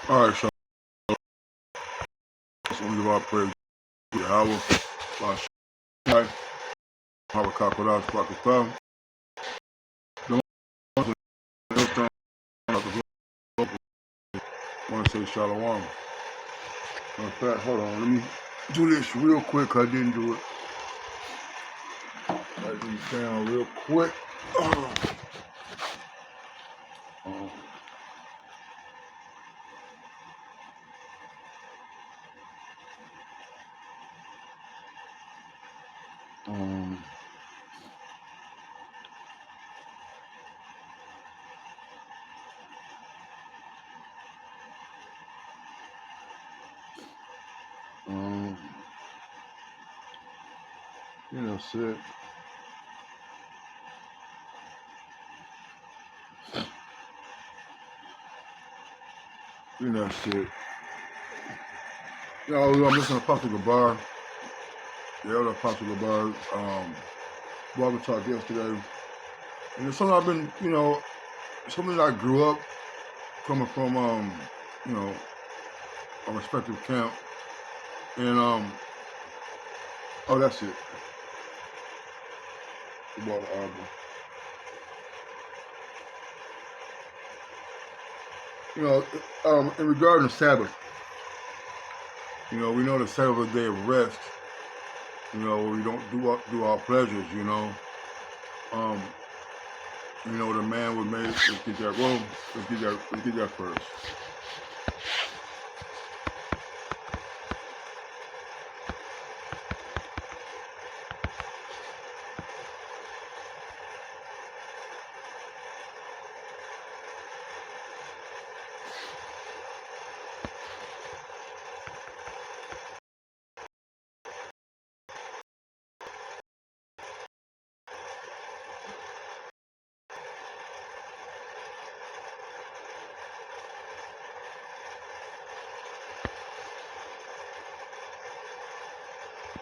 All right, so we give our praise to Yahweh, Shai, Harakakwadas, Pakistan. I want to say Shalom. In fact, hold on, let me do this real quick. I didn't do it. Write these down real quick. That's it. That's it. I'm listening to Apostle Gabar. The other Apostle Gabar, Bible talk yesterday. And it's something I've been, something I grew up coming from, a respective camp. And, that's it. About the album. In regard to Sabbath, we know the Sabbath is a day of rest. Where we don't do our pleasures. The man was made. Let's get that. Well, let's get that first.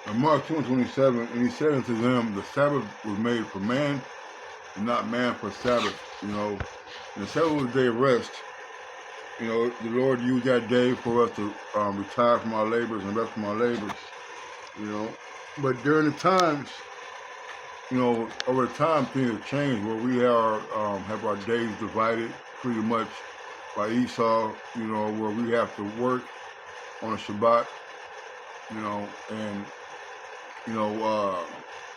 In Mark 2:27, and he said unto them, the Sabbath was made for man, and not man for Sabbath. And the Sabbath was a day of rest. The Lord used that day for us to retire from our labors and rest from our labors. But during the times, over time things have changed where we have our days divided pretty much by Esau. Where we have to work on a Shabbat. And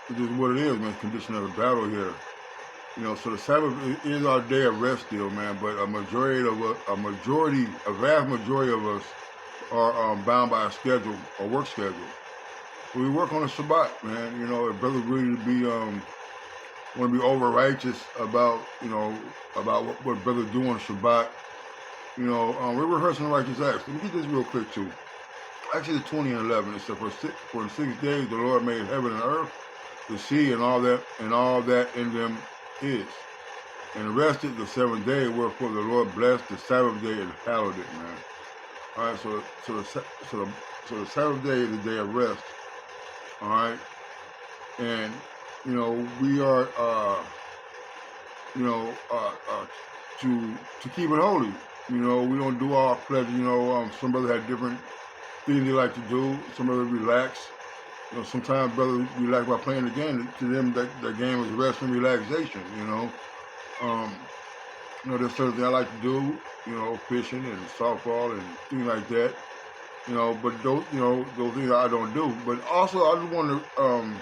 it is what it is, man. It's condition of the battle here. So the Sabbath is our day of rest still, man. But a vast majority of us are bound by a schedule, a work schedule. So we work on a Shabbat, man. If brothers really want to be over righteous about what brothers do on Shabbat, we're rehearsing righteous acts. Let me get this real quick too. Exodus 20:11. It said, for in 6 days the Lord made heaven and earth, the sea, and all that in them is, and rested the 7th day. Wherefore the Lord blessed the Sabbath day and hallowed it, man. All right, so the Sabbath day is the day of rest. All right, and we are to keep it holy. We don't do our pleasure. Some brothers have different things they like to do. Some brothers relax. Sometimes brothers relax by playing the game. To them, the game is rest and relaxation. There's certain things I like to do. Fishing and softball and things like that. But those things I don't do. But also, I just want to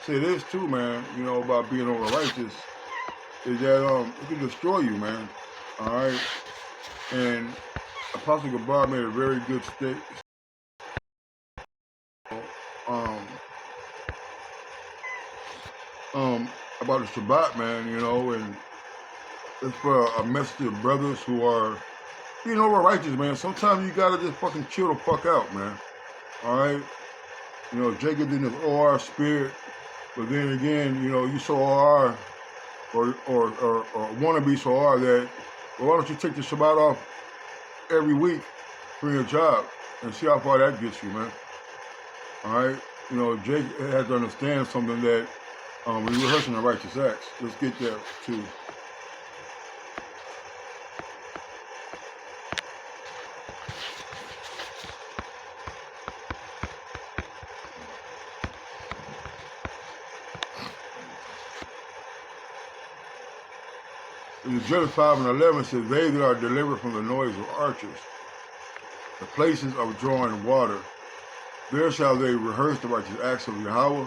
say this too, man. About being over righteous is that it can destroy you, man. All right, and Apostle Gabar made a very good statement. About the Shabbat, man, and it's for a message to brothers who are being over righteous, man. Sometimes you gotta just fucking chill the fuck out, man. All right, Jacob's in his OR spirit, but then again, you so OR or want to be so OR that, well, why don't you take the Shabbat off every week for your job and see how far that gets you, man. All right, Jake has to understand something that we're rehearsing the righteous acts. Let's get there too. Judges 5:11 says, they that are delivered from the noise of archers, the places of drawing water, there shall they rehearse the righteous acts of Yahweh,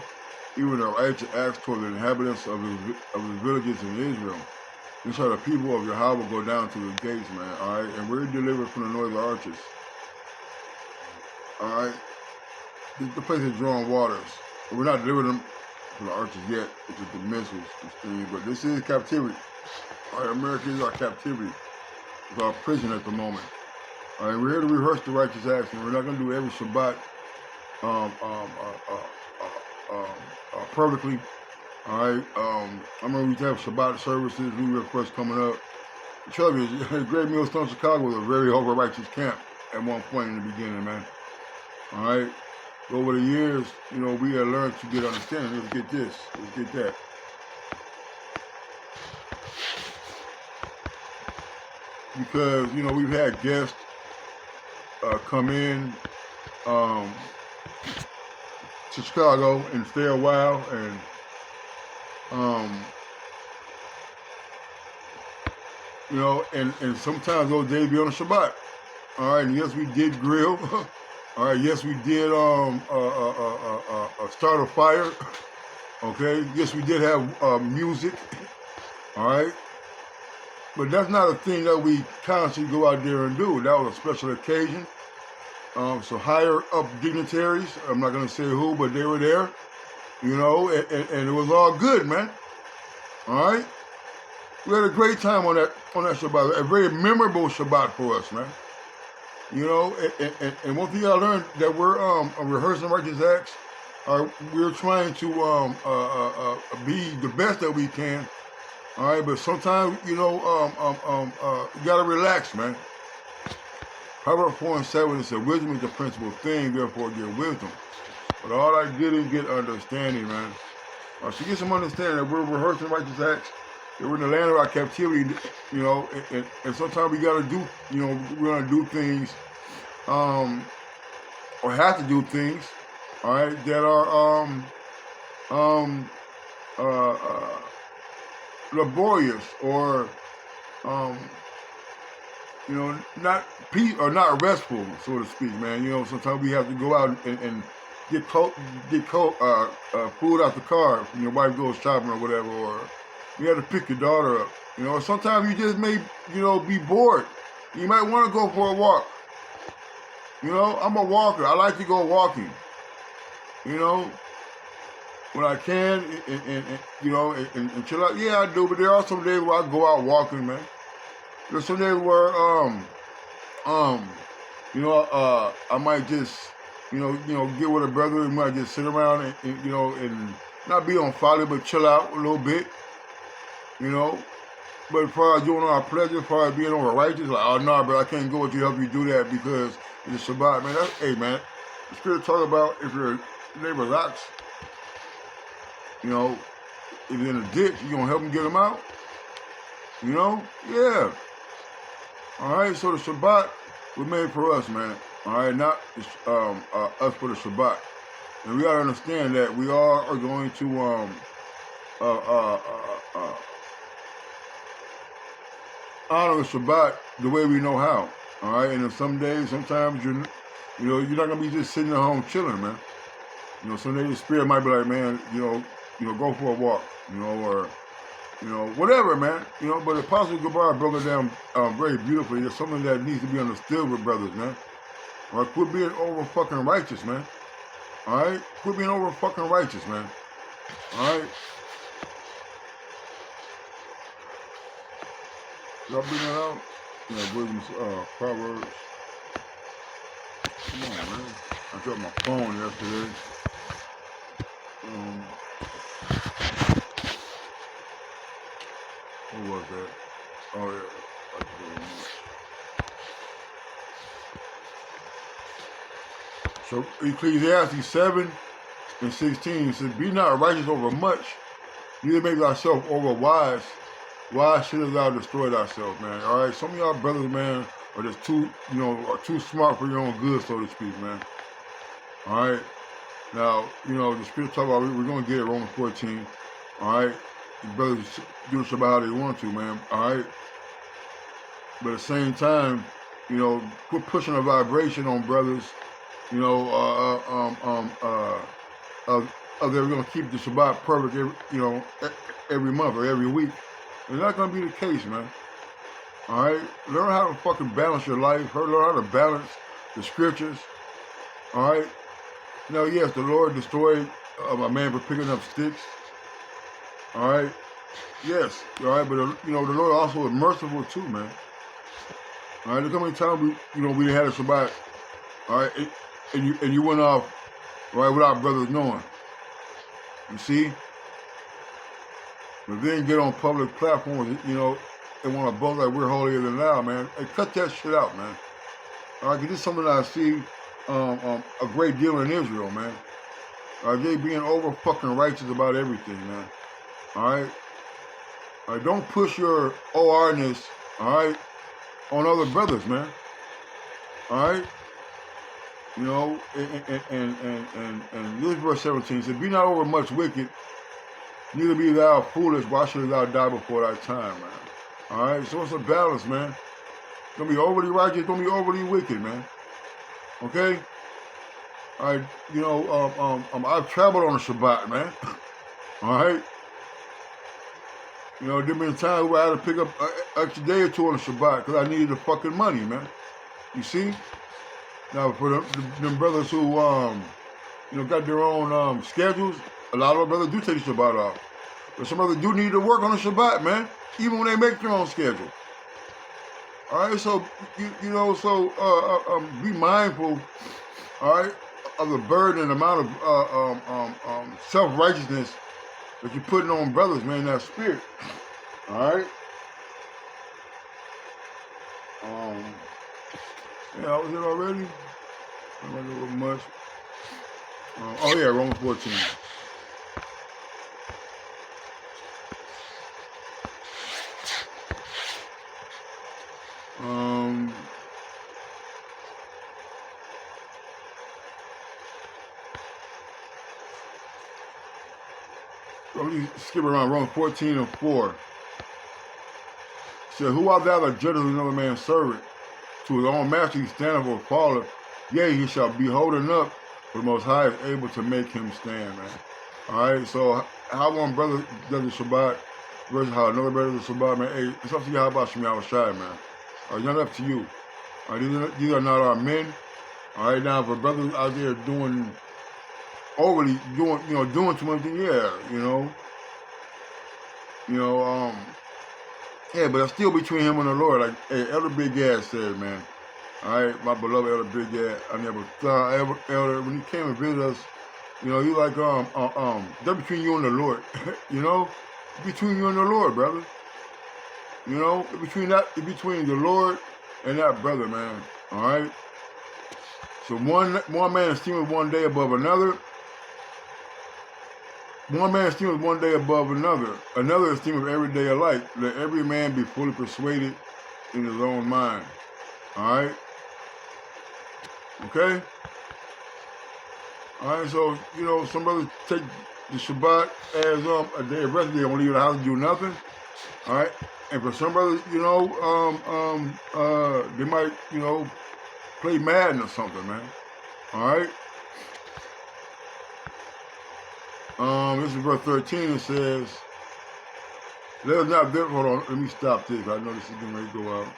even the righteous acts toward the inhabitants of the villages in Israel. And shall the people of Yahweh go down to the gates, man. All right, and we're delivered from the noise of archers. All right, the place of drawing waters. But we're not delivering them from the archers yet, which is the missiles and things. But this is captivity. All right, America is our captivity. It's our prison at the moment. All right, we're here to rehearse the righteous acts, and we're not going to do every Shabbat perfectly. All right, I remember we used to have Shabbat services. We were first coming up. Trust me, Great Millstone, Chicago was a very over-righteous camp at one point in the beginning, man. All right, over the years, you know, we had learned to get understanding. Let's get this, let's get that. Because, you know, we've had guests come in to Chicago and stay a while, and you know, and sometimes those days be on a Shabbat. All right, and yes, we did grill. All right, yes, we did start a fire. Okay, yes, we did have music. All right, but that's not a thing that we constantly go out there and do. That was a special occasion. So higher up dignitaries, I'm not gonna say who, but they were there. You know, and it was all good, man. All right, we had a great time on that Shabbat. A very memorable Shabbat for us, man. You know, and one thing I learned that we're rehearsing righteous acts. We're trying to be the best that we can. All right, but sometimes, you know, you gotta relax, man. Proverbs 4:7 it said, wisdom is the principal thing, therefore get wisdom. But all I did is get understanding, man. So get some understanding that we're rehearsing righteous acts, that we're in the land of our captivity, you know, and sometimes we gotta do, you know, we're gonna do things, or have to do things, all right, that are laborious or you know, not restful, so to speak, man. You know, sometimes we have to go out and get food out the car when your wife goes shopping or whatever, or you have to pick your daughter up. You know, sometimes you just may, you know, be bored. You might want to go for a walk. You know, I'm a walker. I like to go walking. You know, when I can, and you know, and chill out. Yeah, I do, but there are some days where I go out walking, man. There's some days where, you know, I might just, you know, get with a brother and might just sit around and you know, and not be on folly, but chill out a little bit, you know. But as far as doing our pleasure, as far as being over righteous, like, oh no, but I can't go with you, help you do that because it's Shabbat, man. That's, hey, man, the Spirit talk about if your neighbor's ox, you know, if he's in a ditch, you gonna help him get him out, you know, yeah. All right, so the Shabbat was made for us, man. All right, not us for the Shabbat. And we gotta understand that we all are going to honor the Shabbat the way we know how. All right, and then some days, sometimes you're not gonna be just sitting at home chilling, man. You know, some days the Spirit might be like, man, you know, go for a walk, you know, or you know, whatever, man. You know, but Apostle Gabar broke it down very beautifully. It's something that needs to be understood with brothers, man. All right, quit being over fucking righteous, man. All right, quit being over fucking righteous, man. All right. Y'all bring that out? You know, Williams, Proverbs. Come on, man. I dropped my phone yesterday. What was that? Oh, yeah. So, Ecclesiastes 7:16 says, be not righteous over much, neither make thyself over wise. Why shouldst thou destroy thyself, man? All right, some of y'all brothers, man, are just too smart for your own good, so to speak, man. All right. Now, you know, the Spirit talk about, we're going to get it, Romans 14. All right. brothers do the Shabbat how they want to, man. All right. But at the same time, you know, quit pushing a vibration on brothers. You know, they're gonna keep the Shabbat perfect. Every month or every week. It's not gonna be the case, man. All right. Learn how to fucking balance your life. Learn how to balance the scriptures. All right. Now, yes, the Lord destroyed a man for picking up sticks. All right. Yes. All right. But the Lord also is merciful too, man. All right. Look how many times we didn't have a Shabbat. All right. And you went off, right, without brothers knowing. You see. But then get on public platforms, and want to boast like we're holier than thou, man. Hey, cut that shit out, man. All right. 'Cause this is something that I see a great deal in Israel, man. They being over fucking righteous about everything, man. All right. Don't push your OR-ness, all right, on other brothers, man. All right. And this verse 17 said, "Be not over much wicked, neither be thou foolish. Why should thou die before thy time, man?" All right. So it's a balance, man. Don't be overly righteous. Don't be overly wicked, man. Okay. All right. I've traveled on a Shabbat, man. All right. There been times where I had to pick up an extra day or two on a Shabbat because I needed the fucking money, man. You see? Now, for them brothers who, got their own schedules, a lot of our brothers do take the Shabbat off. But some brothers do need to work on the Shabbat, man, even when they make their own schedule. All right? So, be mindful, all right, of the burden and amount of self-righteousness that you're putting on brothers, man, that spirit. All right? Yeah, was it already? I'm not going to go much. Romans 14. Let me skip around Romans 14 and 4. It said, "Who art thou that judgest another man's servant? To his own master he standeth or falleth. Yea, he shall be holding up, for the Most High is able to make him stand," man. All right, so how one brother does the Shabbat versus how another brother does the Shabbat, man. Hey, it's up to you. How about Shemi Awashai, man? It's not up to you. All right, these are not our men. All right, now for brothers out there doing too much, yeah, but it's still between him and the Lord. Like, hey, Elder Big Ass said, man. All right, my beloved Elder Big Ass. I never thought Elder when he came and visited us. He like that's between you and the Lord. Between you and the Lord, brother. Between the Lord and that brother, man. All right. So one man esteemeth one day above another. One man esteemeth one day above another. Another esteemeth every day alike. Let every man be fully persuaded in his own mind. All right? Okay? All right, so, some brothers take the Shabbat as a day of rest. They don't leave the house and do nothing. All right? And for some brothers, they might, play Madden or something, man. All right? This is verse 13. It says, "Let us not hold on, let me stop this. I know this is getting ready to go out.